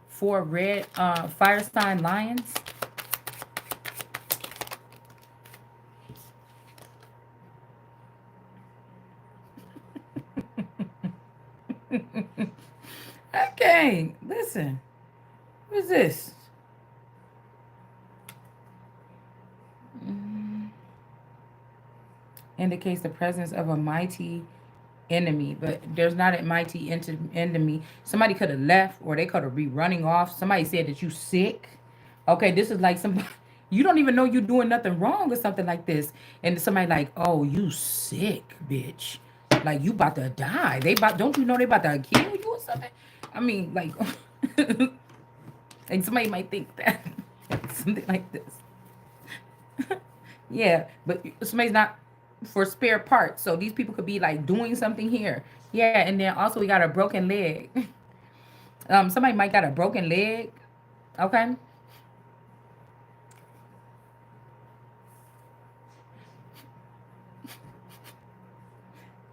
4 red fire sign lions. Okay, listen. What is this? Indicates the presence of a mighty enemy, but there's not a mighty enemy. Somebody could have left or they could have be running off. Somebody said that you sick. Okay, this is like somebody you don't even know you're doing nothing wrong or something like this. And somebody like, oh, you sick, bitch. Like you about to die. They about don't you know they about to kill you or something? I mean, like like somebody might think that. Something like this. Yeah, but somebody's not for spare parts. So these people could be like doing something here. Yeah, and then also we got a broken leg. Somebody might got a broken leg. Okay.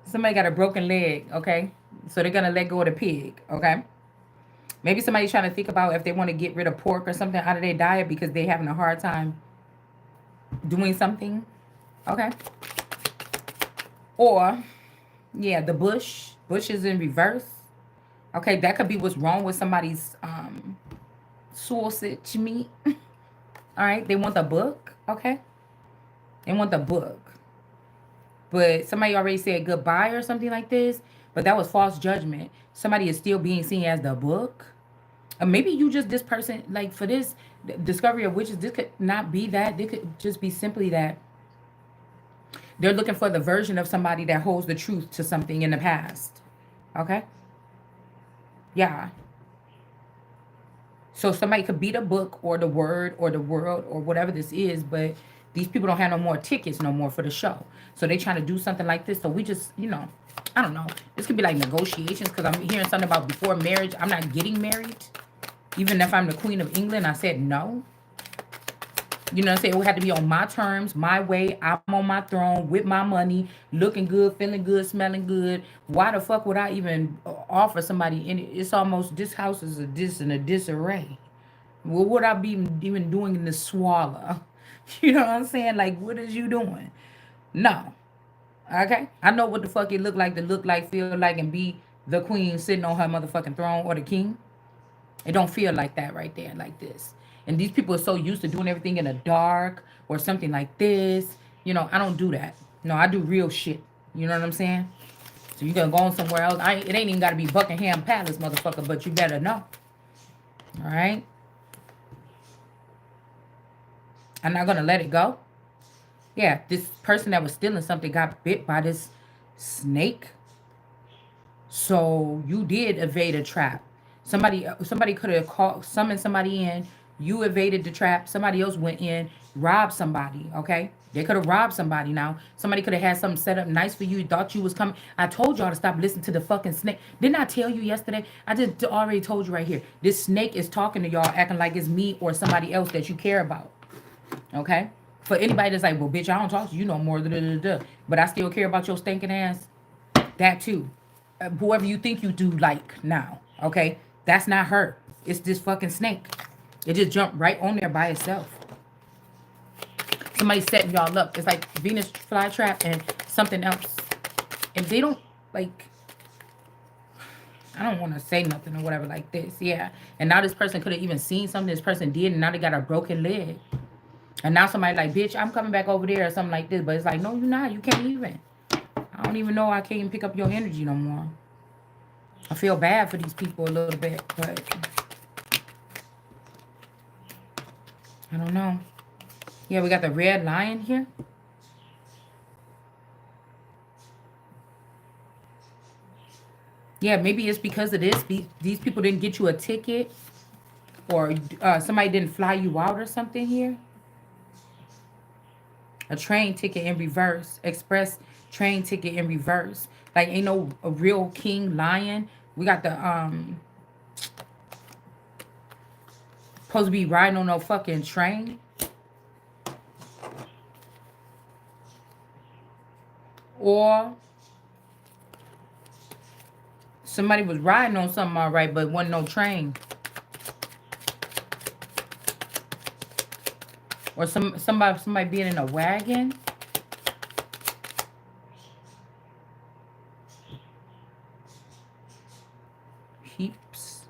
Somebody got a broken leg. Okay. So they're gonna let go of the pig. Okay. Maybe somebody's trying to think about if they want to get rid of pork or something out of their diet because they're having a hard time doing something. Okay. Or yeah, the bush. Bush is in reverse. Okay, that could be what's wrong with somebody's sausage meat. All right, they want the book. Okay, they want the book. But somebody already said goodbye or something like this. But that was false judgment. Somebody is still being seen as the book. Or maybe you just this person like for this discovery of witches. This could not be that. This could just be simply that they're looking for the version of somebody that holds the truth to something in the past. Okay. Yeah. So somebody could be the book or the word or the world or whatever this is, but these people don't have no more tickets no more for the show. So they trying to do something like this. So we just, I don't know. This could be like negotiations because I'm hearing something about before marriage. I'm not getting married. Even if I'm the Queen of England, I said no. You know what I'm saying? It would have to be on my terms, my way. I'm on my throne with my money, looking good, feeling good, smelling good. Why the fuck would I even offer somebody any? It's almost this house is a in a disarray. What would I be even doing in the swallow? You know what I'm saying? Like, what is you doing? No. Okay? I know what the fuck it look like to look like, feel like, and be the queen sitting on her motherfucking throne or the king. It don't feel like that right there, like this. And these people are so used to doing everything in the dark or something like this. I don't do that. No, I do real shit. You know what I'm saying? So you gonna go on somewhere else. It ain't even gotta be Buckingham Palace, motherfucker, but you better know. All right? I'm not gonna let it go. Yeah, this person that was stealing something got bit by this snake. So you did evade a trap. Somebody could have called, summoned somebody in, You evaded the trap. Somebody else went in, robbed somebody, okay? They could have robbed somebody now. Somebody could have had something set up nice for you, thought you was coming. I told y'all to stop listening to the fucking snake. Didn't I tell you yesterday? I just already told you right here. This snake is talking to y'all, acting like it's me or somebody else that you care about, okay? For anybody that's like, well, bitch, I don't talk to you no more, but I still care about your stinking ass. That too. Whoever you think you do like now, okay? That's not her. It's this fucking snake. It just jumped right on there by itself. Somebody setting y'all up. It's like Venus flytrap and something else. And they don't, like, I don't want to say nothing or whatever like this. Yeah. And now this person could have even seen something this person did, and now they got a broken leg. And now somebody like, bitch, I'm coming back over there or something like this. But it's like, no, you're not. You can't even. I don't even know. I can't even pick up your energy no more. I feel bad for these people a little bit, but I don't know. Yeah, we got the red lion here. Yeah, maybe it's because of this. These people didn't get you a ticket, or somebody didn't fly you out or something here. A train ticket in reverse. Express train ticket in reverse. Like, ain't no a real king lion. We got the supposed to be riding on no fucking train. Or somebody was riding on something all right, but wasn't no train. Or somebody being in a wagon. Peeps.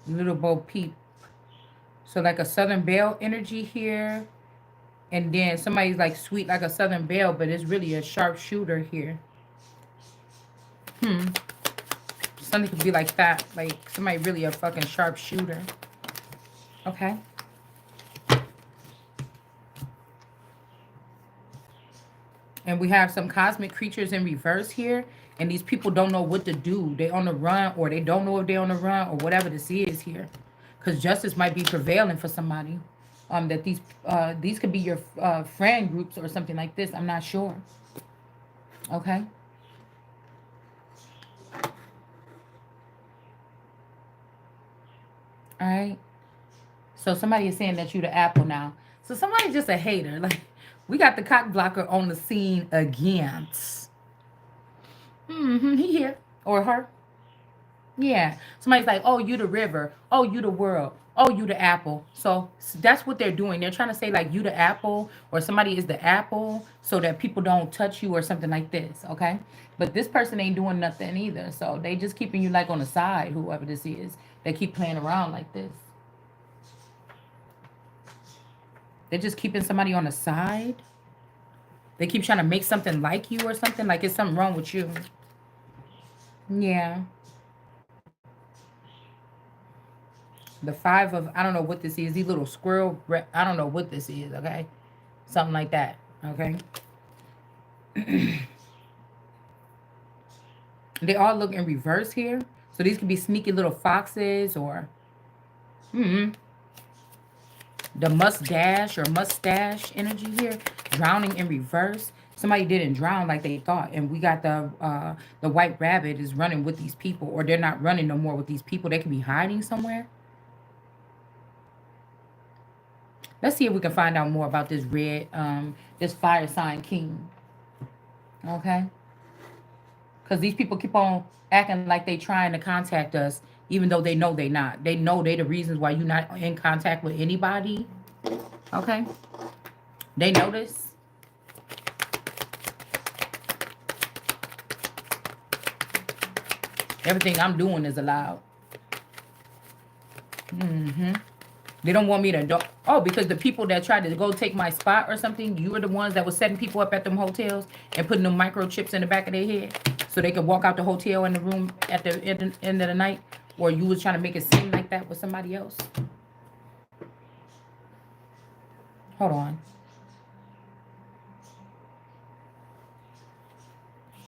Little Bo Peep. So like a Southern Belle energy here. And then somebody's like sweet like a Southern Belle, but it's really a sharpshooter here. Something could be like that. Like somebody really a fucking sharpshooter. Okay. And we have some cosmic creatures in reverse here. And these people don't know what to do. They on the run, or they don't know if they're on the run, or whatever this is here. Because justice might be prevailing for somebody. That these could be your friend groups or something like this. I'm not sure. Okay. All right. So somebody is saying that you the apple now. So somebody just a hater. Like, we got the cock blocker on the scene again. He here. Or her. Yeah. Somebody's like, oh, you the river. Oh, you the world. Oh, you the apple. So that's what they're doing. They're trying to say like you the apple, or somebody is the apple, so that people don't touch you or something like this. Okay. But this person ain't doing nothing either. So they just keeping you like on the side, whoever this is. They keep playing around like this. They're just keeping somebody on the side. They keep trying to make something like you or something. Like it's something wrong with you. Yeah. The 5 of, I don't know what this is. These little squirrel, I don't know what this is, okay? Something like that, okay? They all look in reverse here. So these could be sneaky little foxes, or the mustache energy here. Drowning in reverse. Somebody didn't drown like they thought. And we got the white rabbit is running with these people. Or they're not running no more with these people. They could be hiding somewhere. Let's see if we can find out more about this this fire sign king. Okay? Because these people keep on acting like they trying to contact us, even though they know they not. They know they the reasons why you're not in contact with anybody. Okay? They know this. Everything I'm doing is allowed. They don't want me to do. Oh, because the people that tried to go take my spot or something, you were the ones that was setting people up at them hotels and putting them microchips in the back of their head so they could walk out the hotel in the room at the end of the night, or you was trying to make it seem like that with somebody else. Hold on.